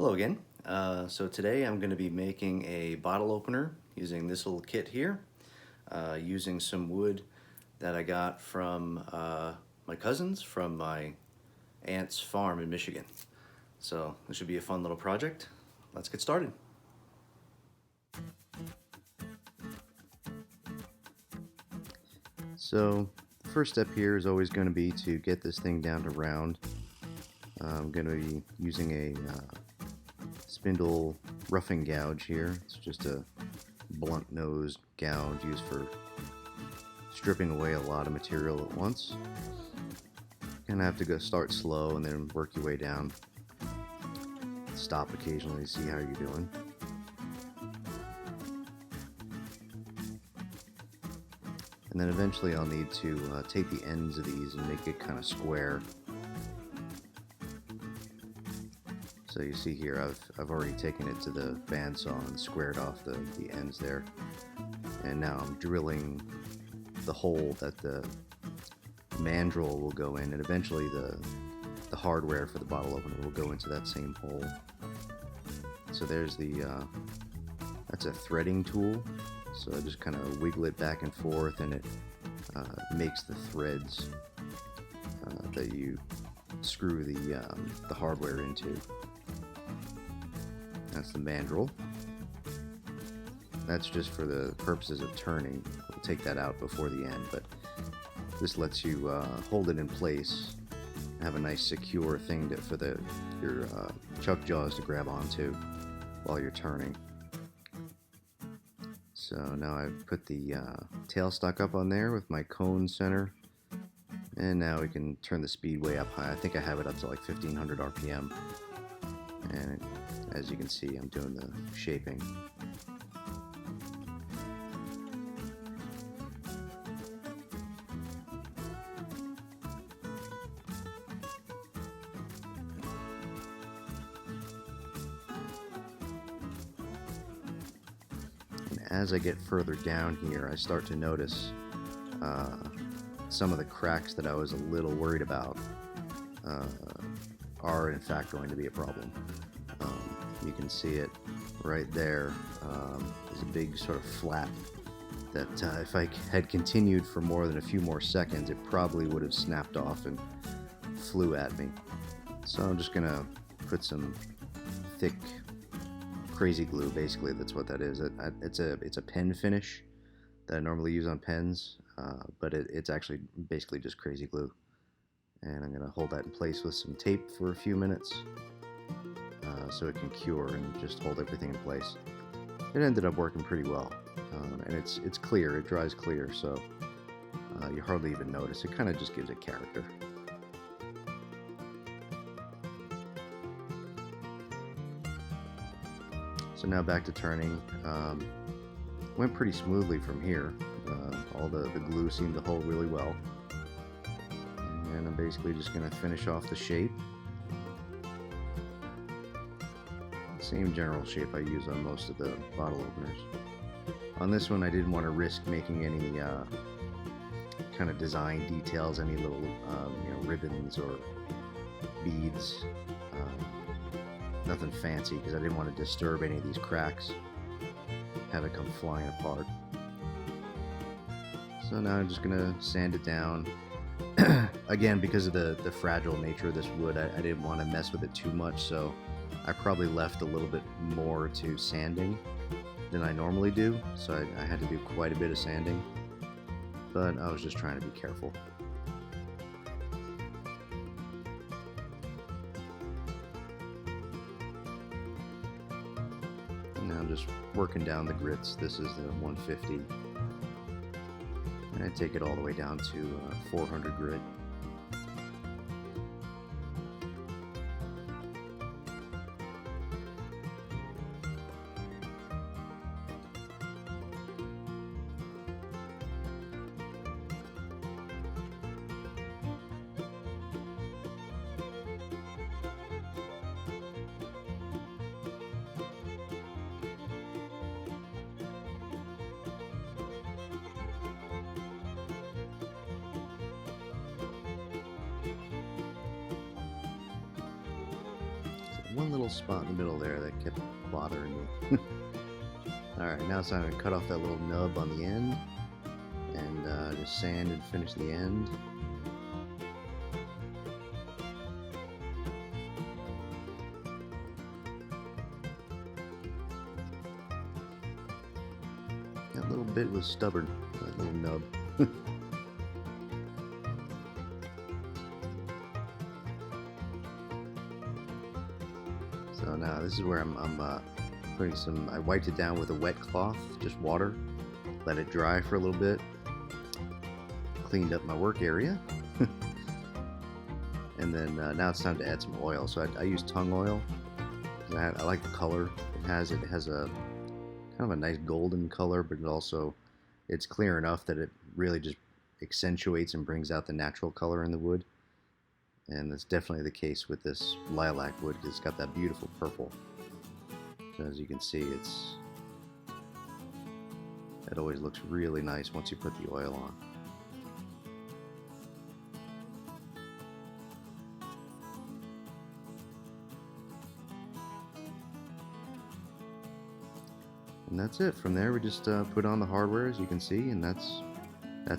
Hello again. So today I'm going to be making a bottle opener using this little kit here, using some wood that I got from my cousins from my aunt's farm in Michigan. So this should be a fun little project. Let's get started. So the first step here is always going to be to get this thing down to round. I'm going to be using a spindle roughing gouge here. It's just a blunt nosed gouge used for stripping away a lot of material at once. You're gonna have to go start slow and then work your way down. Stop occasionally to see how you're doing. And then eventually I'll need to take the ends of these and make it kind of square. So you see here, I've already taken it to the bandsaw and squared off the ends there. And now I'm drilling the hole that the mandrel will go in, and eventually the hardware for the bottle opener will go into that same hole. So there's that's a threading tool. So I just kind of wiggle it back and forth, and it makes the threads that you screw the hardware into. That's the mandrel. That's just for the purposes of turning. We'll take that out before the end, but this lets you hold it in place, have a nice secure thing for your chuck jaws to grab onto while you're turning. So now I've put the tailstock up on there with my cone center, and now we can turn the speed way up high. I think I have it up to like 1500 RPM, and as you can see, I'm doing the shaping. As I get further down here, I start to notice some of the cracks that I was a little worried about are in fact going to be a problem. You can see it right there. There's a big sort of flap that if I had continued for more than a few more seconds, it probably would have snapped off and flew at me. So I'm just gonna put some thick crazy glue, basically. That's what that is. It's a pen finish that I normally use on pens, but it's actually basically just crazy glue. And I'm gonna hold that in place with some tape for a few minutes so it can cure and just hold everything in place. It ended up working pretty well, and it's clear. It dries clear, so you hardly even notice. It kind of just gives it character. So now back to turning. Went pretty smoothly from here. All the glue seemed to hold really well. And I'm basically just going to finish off the shape. Same general shape I use on most of the bottle openers. On this one I didn't want to risk making any kind of design details, any little ribbons or beads. Nothing fancy, because I didn't want to disturb any of these cracks, have it come flying apart. So now I'm just gonna sand it down. Again, because of the fragile nature of this wood, I didn't want to mess with it too much, so I probably left a little bit more to sanding than I normally do, so I had to do quite a bit of sanding, but I was just trying to be careful. Now I'm just working down the grits. This is the 150, and I take it all the way down to 400 grit. one little spot in the middle there that kept bothering me. Alright, now it's time to cut off that little nub on the end and just sand and finish the end. That little bit was stubborn, that little nub. So now this is where I'm putting some, I wiped it down with a wet cloth, just water, let it dry for a little bit, cleaned up my work area, and then now it's time to add some oil. So I use tung oil. I like the color it has. It has a kind of a nice golden color, but it's clear enough that it really just accentuates and brings out the natural color in the wood. And that's definitely the case with this lilac wood because it's got that beautiful purple. So as you can see, it always looks really nice once you put the oil on. And that's it. From there, we just put on the hardware, as you can see, and that's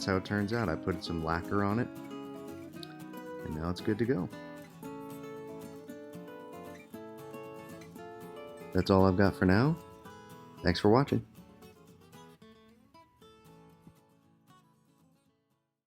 how it turns out. I put some lacquer on it, and now it's good to go. That's all I've got for now. Thanks for watching.